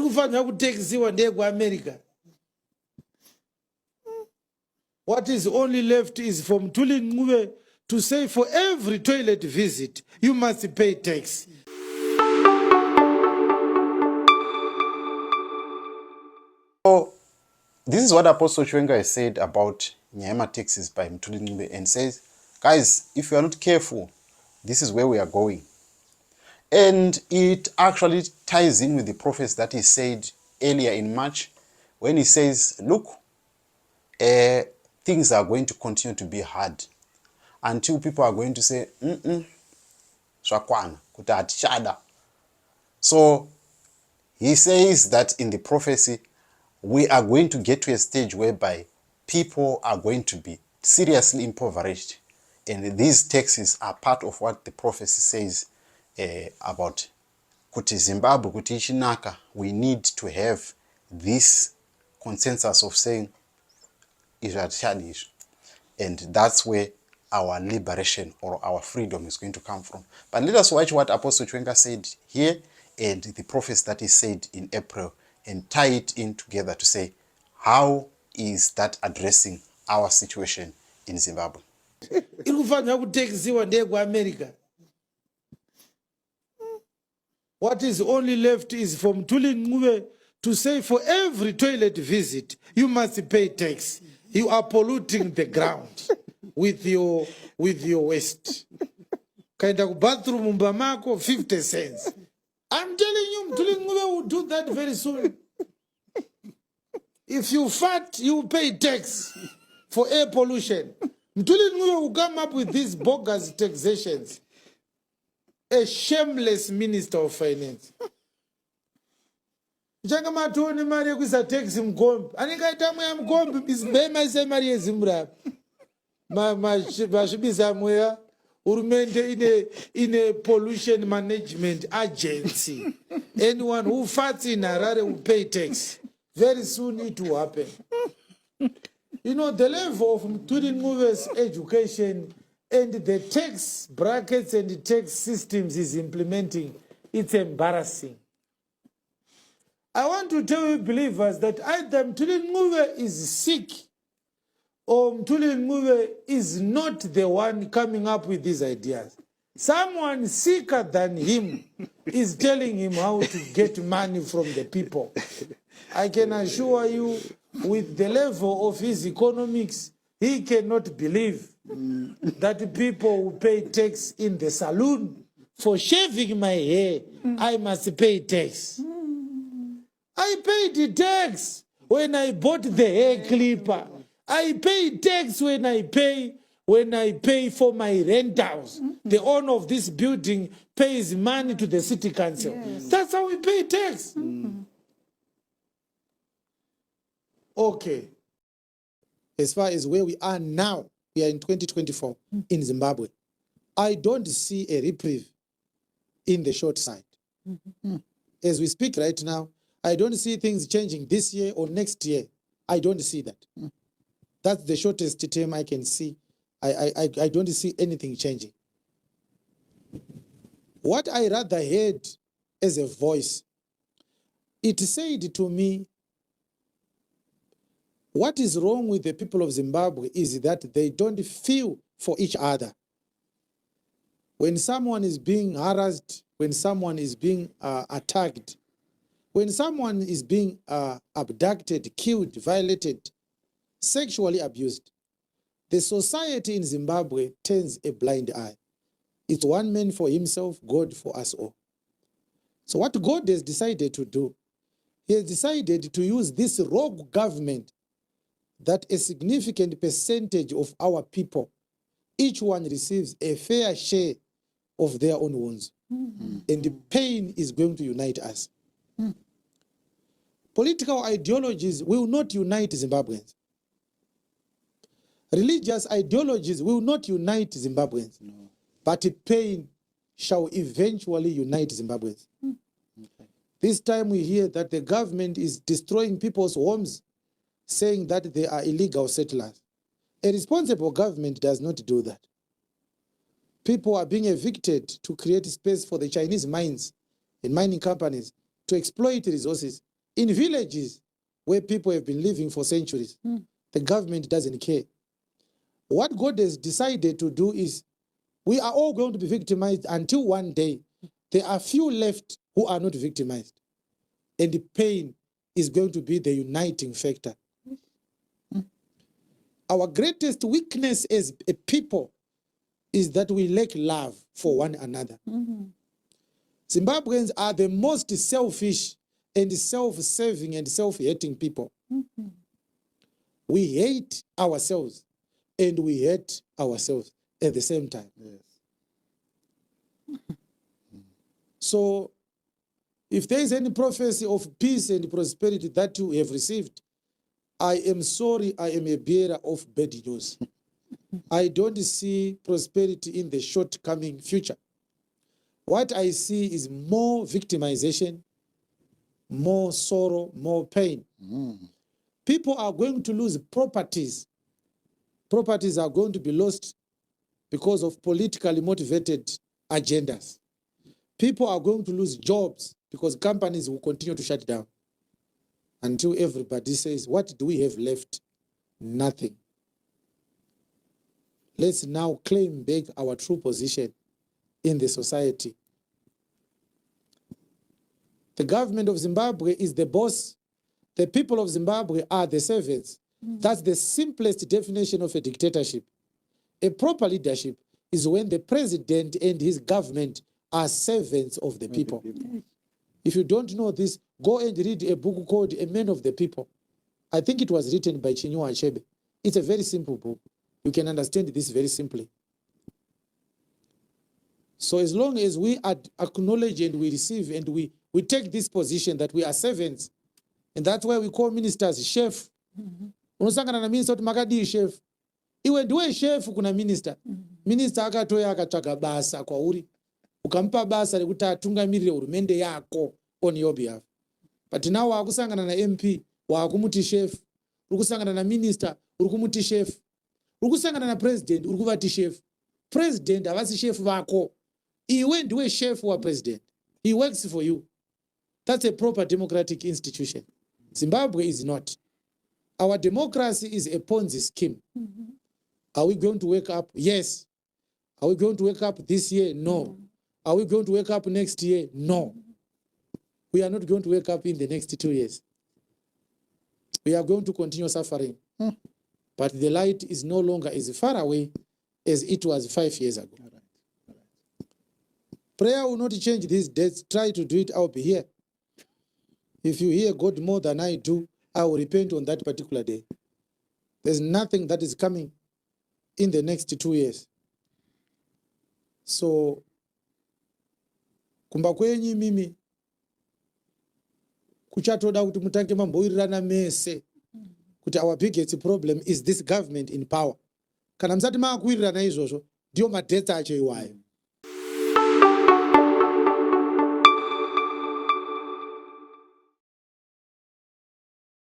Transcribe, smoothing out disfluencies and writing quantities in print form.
irikufanira kuteksiwa ndeyekuAmerica. What is only left is for Mthuli Ncube to say for every toilet visit, you must pay tax. So, this is what Apostle Chiwenga has said about Nyama taxes by Mthuli Ncube, and says, guys, if you are not careful, this is where we are going. And it actually ties in with the prophecy that he said earlier in March, when he says, look, things are going to continue to be hard until people are going to say, swakwana, kuti hatishada. So he says that in the prophecy, we are going to get to a stage whereby people are going to be seriously impoverished. And these taxes are part of what the prophecy says about kuti Zimbabwe, kuti ichinaka. We need to have this consensus of saying, and that's where our liberation or our freedom is going to come from. But let us watch what Apostle Chiwenga said here and the prophecy that he said in April, and tie it in together to say, how is that addressing our situation in Zimbabwe? Irikufanira kuteksiwa ndeyekuAmerica. What is only left is for Mthuli Ncube to say for every toilet visit, you must pay tax. You are polluting the ground with your waste. Kaenda ku bathroom mbamako 50 cents. I'm telling you, Mthuli Ncube will do that very soon. If you fart, you pay tax for air pollution. Mthuli Ncube will come up with these bogus taxations. A shameless minister of finance. Changa matoni mari yekuisa tax mgombe. Anikaita mweya mgombe bizibema ise mari yeZimbabwe. Mashibisa mweya urumende in a pollution management agency. Anyone who farts in Harare will pay tax. Very soon it will happen. You know, the level of Mthuli Ncube's education and the tax brackets and the tax systems is implementing, it's embarrassing. I want to tell you, believers, that either Mthuli Ncube is sick or Mthuli Ncube is not the one coming up with these ideas. Someone sicker than him is telling him how to get money from the people. I can assure you, with the level of his economics, he cannot believe that people will pay tax in the salon. For shaving my hair, I must pay tax. I paid the tax when I bought the hair clipper. I pay tax when I pay for my rentals. The owner of this building pays money to the city council. Yes. That's how we pay tax. Okay. As far as where we are now, we are in 2024 in Zimbabwe. I don't see a reprieve in the short side. As we speak right now, I don't see things changing this year or next year. I don't see that. That's the shortest term I can see. I don't see anything changing. What I rather heard as a voice, it said to me, what is wrong with the people of Zimbabwe is that they don't feel for each other. When someone is being harassed, when someone is being attacked, when someone is being abducted, killed, violated, sexually abused, the society in Zimbabwe turns a blind eye. It's one man for himself, God for us all. So what God has decided to do, he has decided to use this rogue government that a significant percentage of our people, each one receives a fair share of their own wounds. And the pain is going to unite us. Political ideologies will not unite Zimbabweans. Religious ideologies will not unite Zimbabweans. No. But pain shall eventually unite Zimbabweans. Okay. This time we hear that the government is destroying people's homes, saying that they are illegal settlers. A responsible government does not do that. People are being evicted to create space for the Chinese mines and mining companies to exploit resources In villages where people have been living for centuries, the government doesn't care. What God has decided to do is we are all going to be victimized until one day there are few left who are not victimized. And the pain is going to be the uniting factor. Our greatest weakness as a people is that we lack love for one another. Zimbabweans are the most selfish and self-serving and self-hating people. We hate ourselves and we hate ourselves at the same time. Yes. So, if there is any prophecy of peace and prosperity that you have received, I am sorry, I am a bearer of bad news. I don't see prosperity in the short-coming future. What I see is more victimization, more sorrow, more pain. People are going to lose properties. Properties are going to be lost because of politically motivated agendas. People are going to lose jobs because companies will continue to shut down until everybody says, what do we have left? Nothing. Let's now claim back our true position in the society. The government of Zimbabwe is the boss. The people of Zimbabwe are the servants. That's the simplest definition of a dictatorship. A proper leadership is when the president and his government are servants of the people. If you don't know this, go and read a book called A Man of the People. I think it was written by Chiwenga Ncube. It's a very simple book. You can understand this very simply. So as long as we acknowledge and we receive and we take this position that we are servants, and that's why we call ministers chef. Unosangana na minister kuti makadii chef. Iwe ndiwe chef kuna minister. Minister akatoya akatsvaga basa kwauri. Ukampa basa rekuti atungamirire hurumende yako on your behalf. But now wakusangana na MP, wakumuti chef. Ukusangana na minister, urikumuti chef. Ukusangana na president, urikuvati chef. President havasi chef vako. Iwe ndiwe chef wa president. He works for you. That's a proper democratic institution. Zimbabwe is not. Our democracy is a Ponzi scheme. Are we going to wake up? Yes. Are we going to wake up this year? No. Are we going to wake up next year? No. We are not going to wake up in the next 2 years. We are going to continue suffering. But the light is no longer as far away as it was 5 years ago. Prayer will not change these days. Try to do it, I'll be here. If you hear God more than I do, I will repent on that particular day. There's nothing that is coming in the next 2 years. So, kumba kwenyu mimi, kuchatoda kuti mutange mamboirirana mese, kuti our biggest problem is this government in power. Kana msati maakuirirana izvozvo, ndiyo madhetsa acho iwayo.